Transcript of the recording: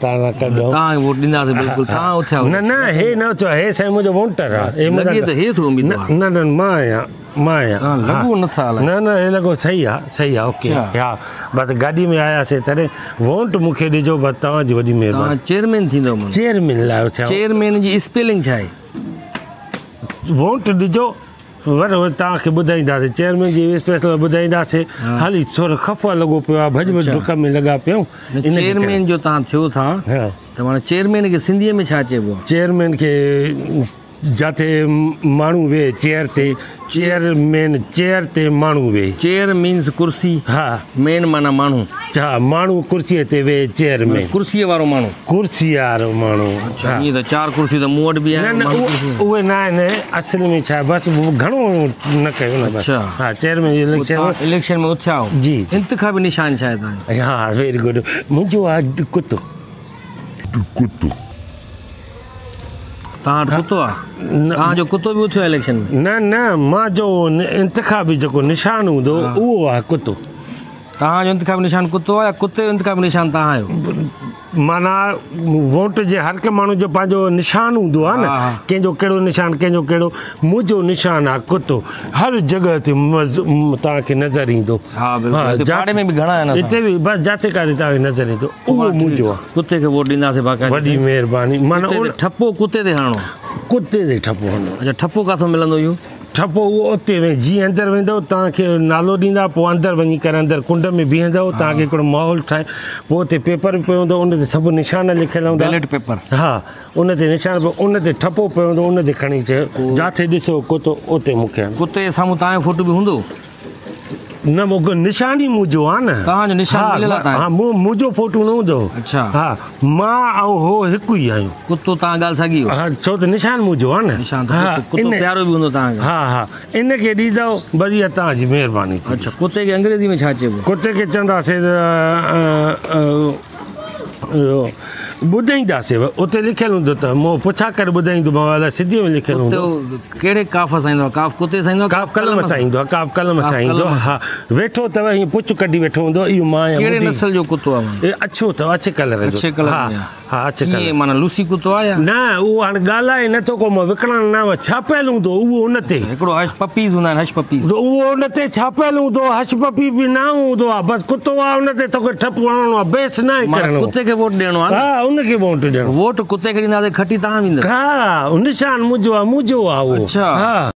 ताना कढो ता वोट ॾींदा बिल्कुल ता उठा न न हे न चो हे साईं मुंहिंजो वोटर आहे लॻे त हे थो उम्मीद न न मां आहियां लॻो नथा न न हे लॻो सही आहे ओके हा बसि गाॾी में आयासीं तॾहिं वोट मूंखे ॾिजो बसि तव्हांजी वॾी महिरबानी चेयरमैन थींदो चेयरमैन लाइ चेयरमैन जी स्पेलिंग छा आहे वोट ॾिजो वर तव्हांखे ॿुधाईंदासीं चेयरमैन जी स्पेशल ॿुधाईंदासीं हाली थोरो ख़फ़ा लॻो पियो आहे भॼ डुक में लॻा पियूं चेयरमैन जो तव्हां थियो था त माना चेयरमैन खे सिंधीअ में छा चइबो आहे चेयरमैन खे जिथे माण्हू वेह चेयर ते चेयरमैन चेयर ते माण्हू वेह चेयर मीन्स कुर्सी हा मेन माना माण्हू हा माण्हू कुर्सीअ ते वेह चेयरमैन कुर्सीअ वारो माण्हू कुर्सी वारो माण्हू ईअं त 4 कुर्सियूं त मूं वटि बि आहिनि उहे न आहिनि असुल में छा बसि घणो न कयो न हा चेयरमैन इलेक्शन में उथिया जी इंतिखाबी निशान छा आहे तव्हांजो हा वेरी गुड मुंहिंजो आहे कुतो तव्हां कुतो आहे तव्हांजो कुतो बि उथियो आहे इलेक्शन में न न मां जो इंतिखाबी जेको निशान हूंदो उहो आहे कुतो तव्हांजो इंतिखाबी निशान कुतो आहे या कुते जो इंतिखाबी निशान तव्हां आहियो माना वोट जे हर के माण्हू जो पंहिंजो निशान हूंदो आहे न कंहिंजो कहिड़ो निशान कंहिंजो कहिड़ो मुंहिंजो निशान आहे कुतो हर जॻह ते तव्हांखे नज़र ईंदो में बि घणा आहिनि हिते बि बसि जिते काथे तव्हांखे नज़र ईंदो उहो मुंहिंजो आहे कुते खे वोट ॾींदासीं बाक़ाइदा वॾी महिरबानी माना ठपो कुते ते हणो कुते ते ठपो हणो अच्छा ठपो किथां मिलंदो इहो ठपो उहो उते जीअं अंदरि वेंदव तव्हांखे नालो ॾींदा पोइ अंदरि वञी करे अंदरि कुंड में बीहंदव तव्हांखे हिकिड़ो माहौल ठाहे पोइ उते पेपर बि पियो हूंदो उन ते सभु निशान लिखियल हूंदा बैलेट पेपर हा उन ते निशान पियो उन ते ठपो पियो हूंदो उन ते खणी चयो जिथे ॾिसो कुतो उते मूंखे कुते जे साम्हूं तव्हांजो फोटो बि हूंदो न मूंखे निशान ई मुंहिंजो आहे न तव्हांजो निशान हा मुंहिंजो फोटो न हूंदो अच्छा हा मां ऐं हो हिकु ई आहियूं कुतो तव्हां ॻाल्हि साॻी हा छो त निशान मुंहिंजो आहे न निशान कुतो प्यारो बि हूंदो तव्हांखे हा इनखे ॾींदव बसि इहा तव्हांजी महिरबानी अच्छा कुते खे अंग्रेज़ी में छा चइबो कुते खे चवंदासीं ॿुधाईंदासीं उते लिखियलु हूंदो त मूं पुछा करे ॿुधाईंदोमांव अलाए सिंधीअ में लिखियलु हूंदो कहिड़े काफ़ सां ईंदो आहे काफ़ कुते सां ईंदो काफ़ कलम सां ईंदो आहे काफ़ कलम सां ईंदो हा वेठो अथव हीअं पुछ कढी वेठो हूंदो इहो मां कहिड़े नस्ल जो कुतो आहे अछो अथव अछे कलर जो हा अछे कलर माना लूसी कुतो आहे न उहो हाणे ॻाल्हाए नथो को विकिणण न छापियल हूंदो उहो उन ते हिकिड़ो हश पपीज़ हूंदा आहिनि हश पपीज़ उहो उन ते छापियल हूंदो हश पपी बि न हूंदो आहे बसि कुतो आहे उन ते तोखे ठपो हणणो आहे बेस न करणो कुते खे वोट ॾियणो आहे हा उनखे वोट ॾियणो वोट कुते खे ॾींदासीं खटी तव्हां वेंदा हा निशान मुंहिंजो आहे उहो अच्छा हा